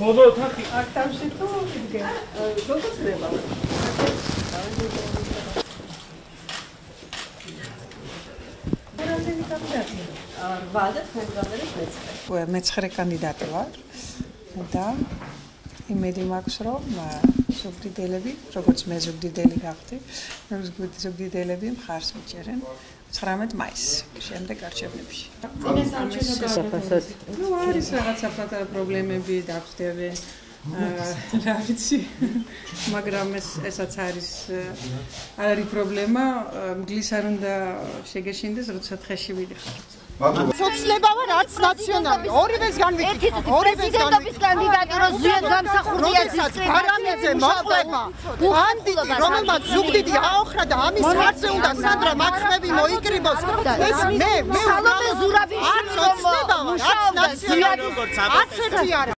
ბოლო თახი აქ თავში თუ იდგე. როგორ ხდება? რამდენი კანდიდატია? 8 და თქვენ მე-9 კანდიდატი ვარ და იმედი მაქვს რომ ზუგდიდელები, როგორც მე ზუგდიდელი გავხდი, ზუგდიდელები მხარს მიჭერენ 19 მაისს შემდეგ არჩევნებში. ნუ არის რაღაცა პრობლემები დაგვხდება, რა ვიცი, მაგრამ ესაც არის არ არის პრობლემა, მგლის არ უნდა შეგეშინდეს, როცა თხეში ვიდიხარ. სოცნებაა რაც ნაციონალი. ორივეს განვიკითხავ. პრეზიდენტობის კანდიდატი რო ზუსტ გამსახურდია ზუსტად გარანიძე მოყვება. ბანდიტი რომელმაც ზუგდიდი აოხრა და ამის ხარჯზე უნდა სანდრა მაქსიმები მოიკრიბოს. ეს მე სალომე ზურაბიშვილი სოცნებაა რაც ნაციონალი. არც ერთი არა.